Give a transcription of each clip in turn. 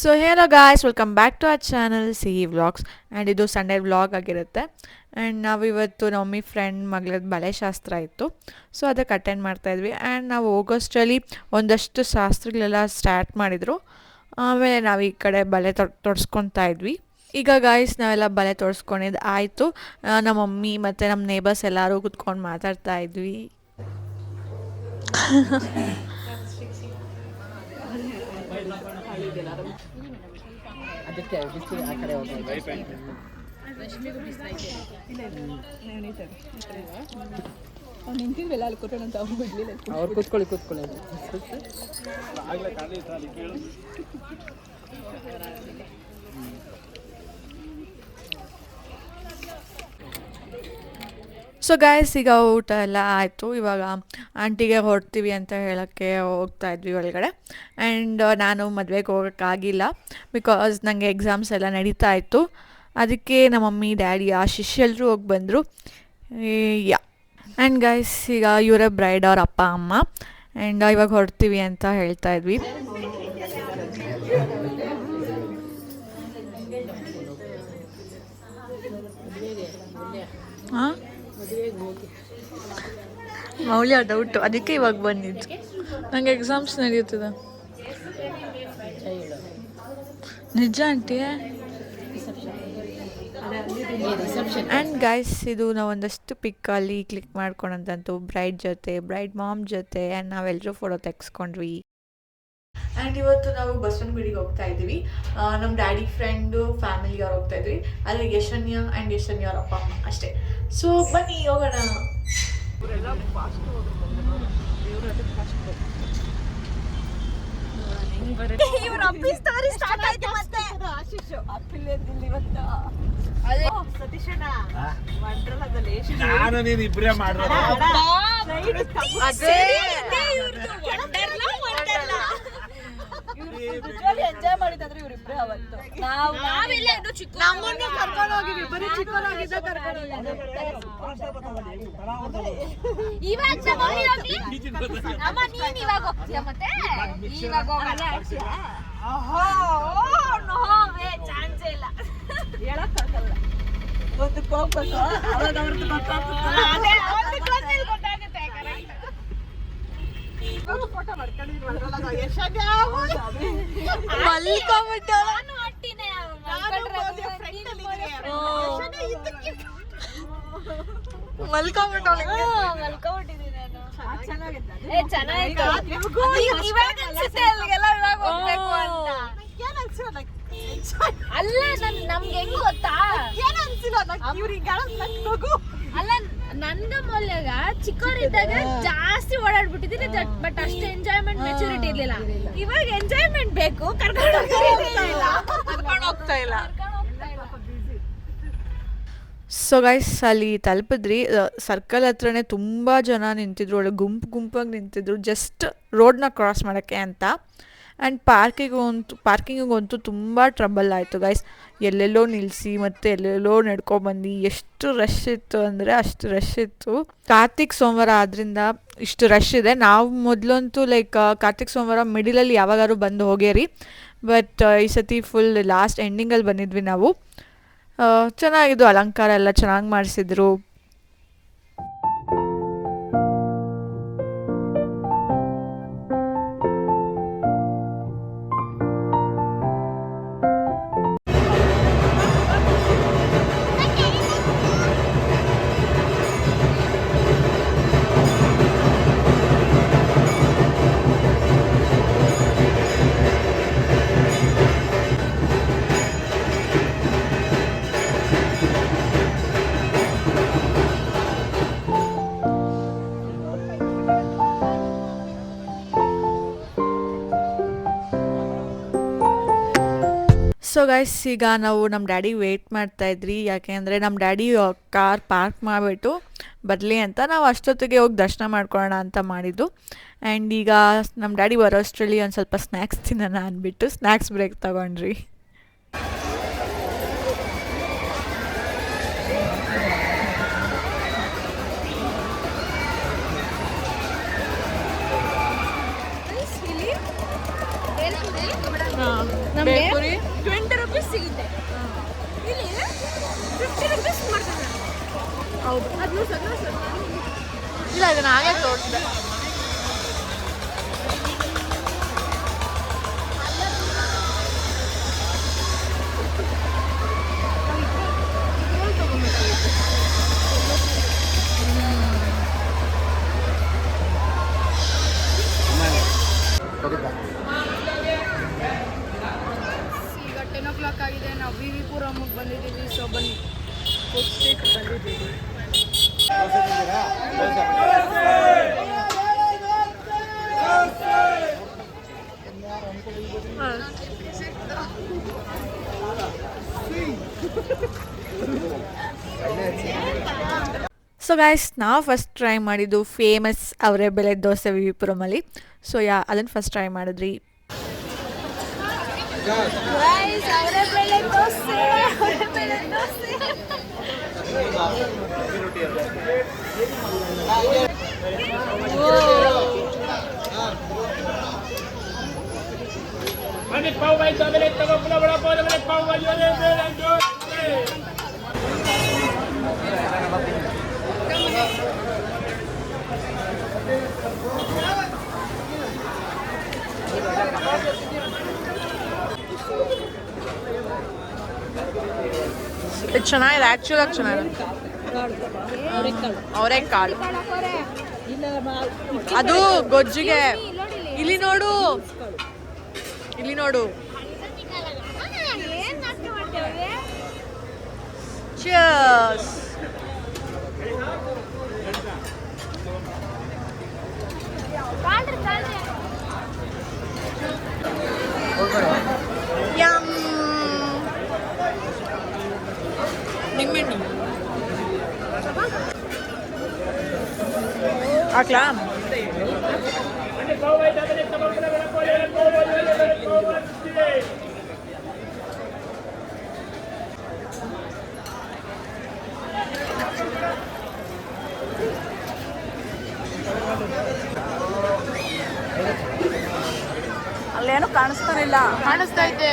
So hello guys, welcome back to our channel Sihi vlogs. And ಇದು Sunday vlog ಆಗಿರುತ್ತೆ. And ನಾವು ಇವತ್ತು ನಮ್ಮ ಮಮ್ಮಿ ಫ್ರೆಂಡ್ ಮಗಳದ್ದು ಬಳೆ ಶಾಸ್ತ್ರ ಇತ್ತು, ಸೊ ಅದಕ್ಕೆ ಅಟೆಂಡ್ ಮಾಡ್ತಾಯಿದ್ವಿ. ಆ್ಯಂಡ್ ನಾವು ಹೋಗೋಷ್ಟರಲ್ಲಿ ಒಂದಷ್ಟು ಶಾಸ್ತ್ರಗಳೆಲ್ಲ ಸ್ಟಾರ್ಟ್ ಮಾಡಿದರು. ಆಮೇಲೆ ನಾವು ಈ ಕಡೆ ಬಳೆ ತೊಡ್ಸ್ಕೊತಾ ಇದ್ವಿ. ಈಗ ಗಾಯ್ಸ್ ನಾವೆಲ್ಲ ಬಳೆ ತೊಡ್ಸ್ಕೊಂಡಿದ್ದು ಆಯಿತು. ನಮ್ಮ ಮಮ್ಮಿ ಮತ್ತು ನಮ್ಮ ನೇಬರ್ಸ್ ಎಲ್ಲರೂ ಕೂತ್ಕೊಂಡು ಮಾತಾಡ್ತಾ ಇದ್ವಿ. ಅದಕ್ಕೆ ಆ ಕಡೆ ನಿಂತಿದ್ವೆಲ್ಲ ಅಲ್ಲಿ ಕೂತ್ಕೊಂಡು ಅಂತ ಅವ್ರು ಬಿಡ್ಲಿಲ್ಲ. ಅವ್ರು ಕೂತ್ಕೊಳ್ಳಿ. ಸೊ ಗಾಯ್ಸ್ ಈಗ ಊಟ ಎಲ್ಲ ಆಯಿತು. ಇವಾಗ ಆಂಟಿಗೆ ಹೊರಡ್ತೀವಿ ಅಂತ ಹೇಳೋಕ್ಕೆ ಹೋಗ್ತಾ ಇದ್ವಿ ಒಳಗಡೆ. ಆ್ಯಂಡ್ ನಾನು ಮದುವೆಗೆ ಹೋಗೋಕ್ಕಾಗಿಲ್ಲ, ಬಿಕಾಸ್ ನನಗೆ ಎಕ್ಸಾಮ್ಸ್ ಎಲ್ಲ ನಡೀತಾ ಇತ್ತು. ಅದಕ್ಕೆ ನಮ್ಮ ಮಮ್ಮಿ ಡ್ಯಾಡಿ ಆಶಿಶ್ ಎಲ್ಲರೂ ಹೋಗಿ ಬಂದರು. ಯಾ ಆ್ಯಂಡ್ ಗಾಯ್ಸ್ ಈಗ ಇವರೇ ಬ್ರೈಡ್ ಅವ್ರ ಅಪ್ಪ ಅಮ್ಮ. ಆ್ಯಂಡ್ ಇವಾಗ ಹೊರಡ್ತೀವಿ ಅಂತ ಹೇಳ್ತಾ ಇದ್ವಿ. ಹಾಂ, ಮೌಲ್ಯ ಡೌಟು, ಅದಕ್ಕೆ ಇವಾಗ ಬಂದಿದ್ದು. ನನಗೆ ಎಕ್ಸಾಮ್ಸ್ ನಡೆಯುತ್ತಿದೆ. ನಿಜ ಆಂಟಿ. ಆ್ಯಂಡ್ ಗೈಸ್ ಇದು ನಾವು ಒಂದಷ್ಟು ಪಿಕ್ಕಲ್ಲಿ ಕ್ಲಿಕ್ ಮಾಡ್ಕೊಳಂತಂತು ಬ್ರೈಡ್ ಜೊತೆ, ಬ್ರೈಡ್ ಮಾಮ್ ಜೊತೆ. ಆ್ಯಂಡ್ ನಾವೆಲ್ಲರೂ ಫೋಟೋ ತೆಗೆಸ್ಕೊಂಡ್ವಿ. ಆ್ಯಂಡ್ ಇವತ್ತು ನಾವು ಬಸವನಗುಡಿಗೆ ಹೋಗ್ತಾ ಇದ್ದೀವಿ. ನಮ್ಮ ಡ್ಯಾಡಿ ಫ್ರೆಂಡು ಫ್ಯಾಮಿಲಿಗೆ ಅವ್ರು ಹೋಗ್ತಾ ಇದ್ವಿ. ಆದರೆ ಯಶನ್ಯ ಆ್ಯಂಡ್ ಯಶನ್ಯ ಅವ್ರ ಅಪ್ಪ ಅಮ್ಮ ಅಷ್ಟೇ. ಸೊ ಬನ್ನಿ ಹೋಗೋಣ. ನಾನು ನೀನು ಇಬ್ಬರೇ ಮಾಡ್ರ ಎಂಜಾಯ್ ಮಾಡಿದ್ರೆ ಇವರಿಬ್ರೆ ಅವತ್ತು ನಮ್ಮನ್ನು ಕರ್ಕೊಂಡು ಹೋಗಿದ್ವಿ. ಬರೀ ಚಿಕ್ಕವರಾಗಿದ್ದ ಕರ್ಕೊಂಡು ಹೇಳಕ್ಕಾಗಲ್ಲ. ಒಂದಕ್ಕೆ ಹೋಗ್ಬೇಕು, ಅವಾಗ ಅವ್ರದ್ದು ಫೋಟೋ ಮಾಡ್ಕೊಂಡಿದ್ವಿ. ಅಲ್ಲ ನಮ್ಗೆ ಹೆಂಗ್ ಗೊತ್ತಾ, ಅಲ್ಲ ನಂದು ಮೊಲ್ಲೆಗ ಚಿಕ್ಕವರಿದ್ದಾಗ ಜಾಸ್ತಿ ಓಡಾಡ್ಬಿಟ್ಟಿದ್ದೀನಿ. ಬಟ್ ಅಷ್ಟು ಎಂಜಾಯ್ಮೆಂಟ್ ಮೆಚುರಿಟಿ ಇರ್ಲಿಲ್ಲ. ಇವಾಗ ಎಂಜಾಯ್ಮೆಂಟ್ ಬೇಕು, ಕರ್ಕೊಂಡು ಹೋಗ್ತಾ ಇಲ್ಲ. ಸೊ ಗೈಸ್ ಅಲ್ಲಿ ತಲುಪಿದ್ರಿ. ಸರ್ಕಲ್ ಹತ್ರನೇ ತುಂಬ ಜನ ನಿಂತಿದ್ರು, ಒಳ್ಳೆ ಗುಂಪಾಗಿ ನಿಂತಿದ್ರು, ಜಸ್ಟ್ ರೋಡ್ನ ಕ್ರಾಸ್ ಮಾಡೋಕ್ಕೆ ಅಂತ. ಆ್ಯಂಡ್ ಪಾರ್ಕಿಂಗಿಗಂತೂ ತುಂಬ ಟ್ರಬಲ್ ಆಯಿತು ಗೈಸ್. ಎಲ್ಲೆಲ್ಲೋ ನಿಲ್ಲಿಸಿ ಮತ್ತು ಎಲ್ಲೆಲ್ಲೋ ನಡ್ಕೊಬಂದು ಎಷ್ಟು ರಶ್ ಇತ್ತು ಅಂದರೆ ಅಷ್ಟು ರಶ್ ಇತ್ತು. ಕಾರ್ತಿಕ್ ಸೋಮವಾರ ಆದ್ದರಿಂದ ಇಷ್ಟು ರಶ್ ಇದೆ. ನಾವು ಮೊದಲಂತೂ ಲೈಕ್ ಕಾರ್ತಿಕ್ ಸೋಮವಾರ ಮಿಡಿಲಲ್ಲಿ ಯಾವಾಗಾದ್ರು ಬಂದು ಹೋಗ್ಯಾರಿ. ಬಟ್ ಈ ಸತಿ ಫುಲ್ ಲಾಸ್ಟ್ ಎಂಡಿಂಗಲ್ಲಿ ಬಂದಿದ್ವಿ ನಾವು. ಚೆನ್ನಾಗಿದ್ದು, ಅಲಂಕಾರ ಎಲ್ಲ ಚೆನ್ನಾಗಿ ಮಾಡಿಸಿದ್ರು. ಸೊ ಗೈಸ್ ಈಗ ನಾವು ನಮ್ಮ ಡ್ಯಾಡಿಗೆ ವೆಯ್ಟ್ ಮಾಡ್ತಾಯಿದ್ರಿ. ಯಾಕೆಂದರೆ ನಮ್ಮ ಡ್ಯಾಡಿ ಕಾರ್ ಪಾರ್ಕ್ ಮಾಡಿಬಿಟ್ಟು ಬರಲಿ ಅಂತ ನಾವು ಅಷ್ಟೊತ್ತಿಗೆ ಹೋಗಿ ದರ್ಶನ ಮಾಡ್ಕೊಳ್ಳೋಣ ಅಂತ ಮಾಡಿದ್ದು. ಆ್ಯಂಡ್ ಈಗ ನಮ್ಮ ಡ್ಯಾಡಿ ಬರೋಷ್ಟರಲ್ಲಿ ಒಂದು ಸ್ವಲ್ಪ ಸ್ನ್ಯಾಕ್ಸ್ ತಿನ್ನೋಣ ಅಂದ್ಬಿಟ್ಟು ಸ್ನ್ಯಾಕ್ಸ್ ಬ್ರೇಕ್ ತೊಗೊಂಡ್ರಿ. ನಮಗೆ ಹೌದು ಇಲ್ಲ ಅದನ್ನ ಹಾಗೆ ತೋರಿಸಿದೆ. ಈಗ 10 o'clock ಆಗಿದೆ. ನಾವು ವಿ ವಿ ಪುರಮ್ಗೆ ಬಂದಿದ್ದೀವಿ. ಸೊ ಬನ್ನಿ ಫುಡ್ ಸ್ಟ್ರೀಟ್ ಬಂದಿದ್ದೀವಿ. ಸೊ ಗೈಸ್ ನಾವು ಫಸ್ಟ್ ಟ್ರೈ ಮಾಡಿದ್ದು ಫೇಮಸ್ ಅವರೇ ಬೆಲೆ ದೋಸೆ ವಿ ವಿ ಪುರಮಲ್ಲಿ. ಸೊ ಅದನ್ನು ಫಸ್ಟ್ ಟ್ರೈ ಮಾಡಿದ್ರಿ. Guys, ಅವರೆಬೇಳೆ ದೋಸೆ, ಅವರೆಬೇಳೆ dosa. Amit pau vai da bele tava pula bala pau da bele pau vai ole bele do. ಇದು ಚೆನ್ನಾಗಿದೆ, ಆ್ಯಕ್ಚುಲಾಗಿ ಚೆನ್ನಾಗಿದೆ. ಅವರೆಕಾಳು ಅದು ಗೊಜ್ಜಿಗೆ. ಇಲ್ಲಿ ನೋಡು, ಇಲ್ಲಿ ನೋಡು. Cheers. Yum. ನಿಮ್ಮೆಣ್ಣು ಹಾಕ್ಲಾ? Amit pau vai da bele tava pula bala pau da pau vai ole bele pau vai. ಅಲ್ಲೇನು ಕಾಣಿಸ್ತಾನಿಲ್ಲ. ಕಾಣಿಸ್ತಾ ಇದೆ.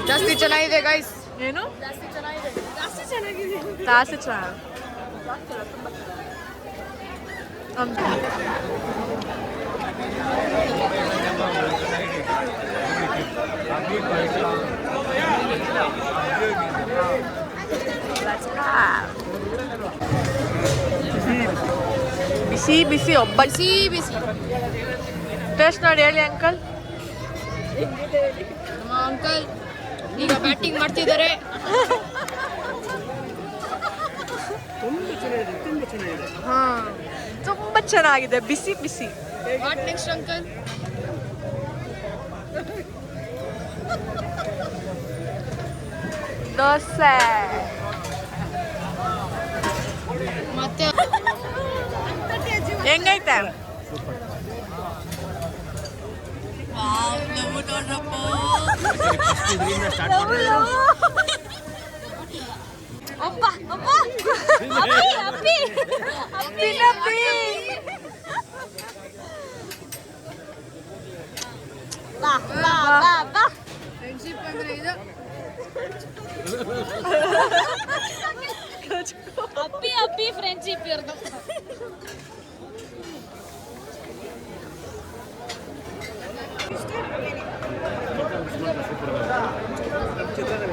ಜಾಸ್ತಿ ಚೆನ್ನಾಗಿದೆ ಗೈಸ್. ಏನು ಜಾಸ್ತಿ ಚೆನ್ನಾಗಿದೆ. ಬಿಸಿ ಬಿಸಿ ಒಬ್ಬ ಬಿಸಿ ಟೇಸ್ಟ್ ನೋಡಿ ಹೇಳಿ ಅಂಕಲ್. ಅಂಕಲ್ ಈಗ ಬ್ಯಾಟಿಂಗ್ ಮಾಡ್ತಿದ್ದಾರೆ. ತುಂಬ ಚೆನ್ನಾಗಿದೆ, ಬಿಸಿ ಬಿಸಿ. What next uncle? ದೋಸೆ ಮತ್ತೆ ಹೆಂಗೈತೆ? ಅಪ್ಪ ಅಪ್ಪ ಅಪ್ಪಿ ಅಪ್ಪಿ ಅಪ್ಪಿ ಬಾ ಬಾ ಬಾ ಬಾ. ಫ್ರೆಂಡ್ಶಿಪ್ ಅಂದ್ರೆ ಇದು. ಅಪ್ಪಿ ಅಪ್ಪಿ ಫ್ರೆಂಡ್ಶಿಪ್ ಇರೋದು.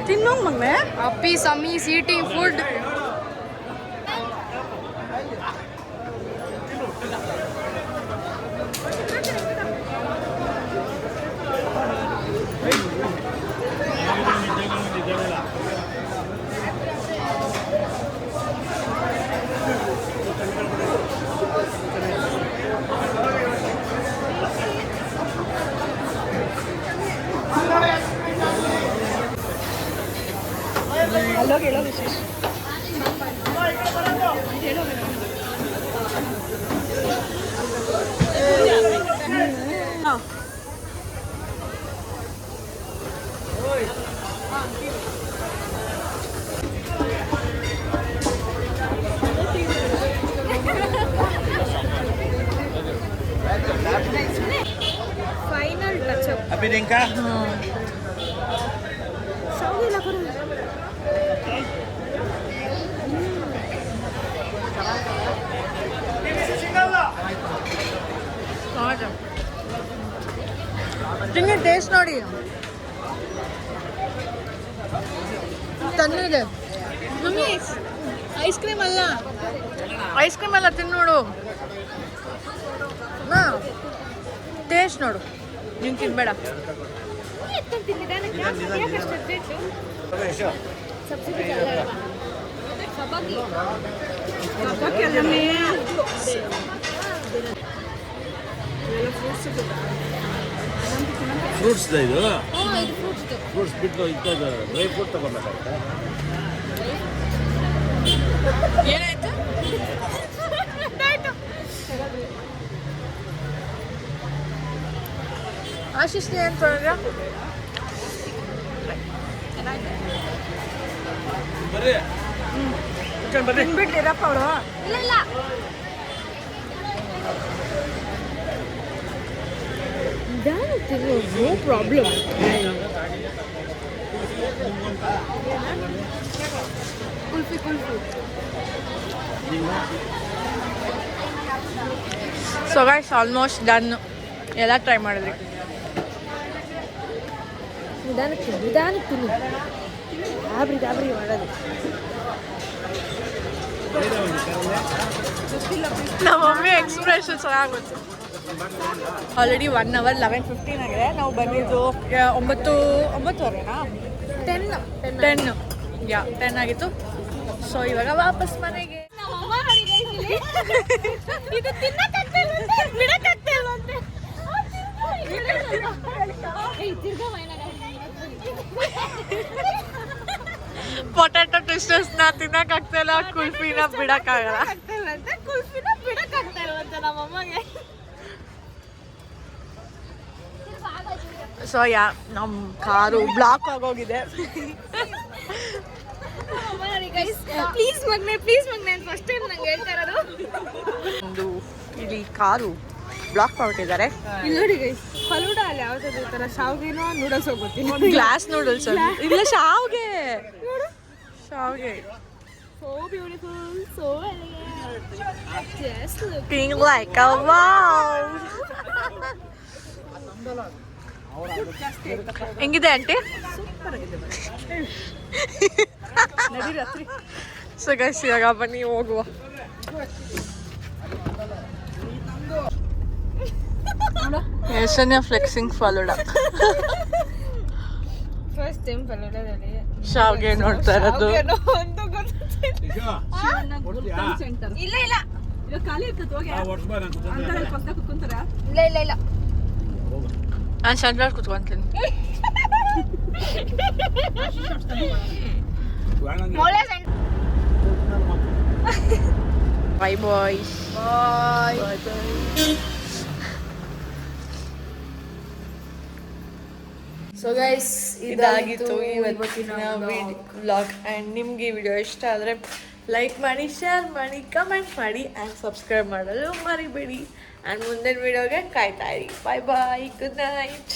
ತಿನ್ನೋ ಮಗ್ನೆ. ಅಪ್ಪಿ ಸಮಿ eating food. Final touch up अभी रिंका ಶಾವಿಗೆ ಇಲ್ಲ ಕೊಡು ತಿನ್ನಿ ಟೇಸ್ಟ್ ನೋಡಿ ತಣ್ಣಗಿದೆ ಮಮ್ಮಿ ಐಸ್ ಕ್ರೀಮ್ ಅಲ್ಲ ತಿನ್ನು ನೋಡು ಟೇಸ್ಟ್ ನೋಡು ನೀನು ತಿನ್ಬೇಡ ಫ್ರೂಟ್ಸ್ ಇದು ಫ್ರೂಟ್ಸ್ ಬಿಟ್ಟು ಇದ್ದದ್ದು ಡ್ರೈ ಫ್ರೂಟ್ ತಗೋಬೇಕಾಗುತ್ತೆ. ಏನಾಯ್ತು ಆಶಿಷ್ ಏನು ತೊಗೊಂಡ್ರ ಬರ್ರಿ ಬರ್ರಿ ತಿನ್ಬಿಟ್ಟಿರಪ್ಪ ಅವಳು ಇಲ್ಲ no problem kulfi so guys almost done ಎಲ್ಲ ಟ್ರೈ ಮಾಡಿದ್ರಿ ನಿಧಾನಕ್ಕೆ ಗಾಬರಿ ಮಾಡೋದು ನಮ್ಮ ಮಮ್ಮಿ ಎಕ್ಸ್ಪ್ರೆಷನ್ ಚೆನ್ನಾಗುತ್ತೆ ಆಲ್ರೆಡಿ 1 hour 11:15 ಆಗಿದೆ ನಾವು ಬಂದಿದ್ದು 9:30 10 ಆಗಿತ್ತು ಸೊ ಇವಾಗ ವಾಪಸ್ ಮನೆಗೆ ಇದು ತಿನ್ನಕ್ಕಾಗ್ತಿಲ್ವಂತೆ ಬಿಡಕ್ಕಾಗ್ತಿಲ್ವಂತೆ ಪೊಟ್ಯಾಟೊ ಟ್ವಿಸ್ಟರ್ಸ್ನ ತಿನ್ನಕ್ಕಾಗ್ತಾಯಿಲ್ಲ ಕುಲ್ಫಿನ ಬಿಡಕ್ಕಾಗಲ್ಲ ಕುಲ್ಫಿನ ಬಿಡಕ್ಕಾಗ್ತಿಲ್ವಂತೆ ನಮ್ಮಮ್ಮಗೆ ಸೊ ನಮ್ಮ ಕಾರು ಬ್ಲಾಕ್ ಆಗೋಗಿದೆ ಪ್ಲೀಸ್ ಮಗ್ನೆ ಅಂತ ಫಸ್ಟ್ ಟೈಮ್ ನಂಗೆ ಹೇಳ್ತಾ ಇರೋದು ಒಂದು ಇಲ್ಲಿ ಕಾರು ಬ್ಲಾಕ್ ಮಾಡ್ಬಿಟ್ಟಿದ್ದಾರೆ ಇಲ್ಲಿ ನೋಡಿ ಗೈಸ್ ಫಲೂಡಾ ಅಲ್ಲಿ ಯಾವ್ದಾದ್ರು ಈ ಥರ ಶಾವ್ಗೆನೋ ನೂಡಲ್ಸ್ ಹೋಗ್ಬಿಡ್ತೀನಿ ಗ್ಲಾಸ್ ನೂಡಲ್ಸ್ ಇಲ್ಲ ಶಾವ್ಗೆ So beautiful, so elegant. Yes, look. being like a wow ಹೆಂಗಿದೆ ಆಂಟಿ ಸೊ ಗೈಸ್ ಇವಾಗ ಬನ್ನಿ ಹೋಗುವ ಯಶನ್ಯ ಫ್ಲೆಕ್ಸಿಂಗ್ ಫಲೂಡ ಫಸ್ಟ್ ಟೈಮ್ ಫಲೂಡಾದಲ್ಲಿ ಶಾವ್ಗೆ ನೋಡ್ತಾ ಇರೋದು ಒಂದು ಇಲ್ಲ ಇಲ್ಲ ಖಾಲಿ ಇರ್ತದೆ ಹೋಗಿ ಪಕ್ಕ ಕುತ್ಕೊಂತಾರ ಇಲ್ಲ ನಾನು ಸೆಂಟ್ರಲ್ ಕುತ್ಕೊಂತೀನಿ ಬೈ ಬಾಯ್ಸ್ ಸೊ ಗೈಸ್ ಇದಾಗಿತ್ತು ಇವತ್ತಿನ ವ್ಲಾಗ್ ಆ್ಯಂಡ್ ನಿಮಗೆ ಈ ವಿಡಿಯೋ ಇಷ್ಟ ಆದರೆ ಲೈಕ್ ಮಾಡಿ ಶೇರ್ ಮಾಡಿ ಕಮೆಂಟ್ ಮಾಡಿ ಆ್ಯಂಡ್ ಸಬ್ಸ್ಕ್ರೈಬ್ ಮಾಡಲು ಮರಿಬೇಡಿ ಆ್ಯಂಡ್ ಮುಂದಿನ ವಿಡಿಯೋಗೆ ಕಾಯ್ತಾ ಇರಿ ಬಾಯ್ ಗುಡ್ ನೈಟ್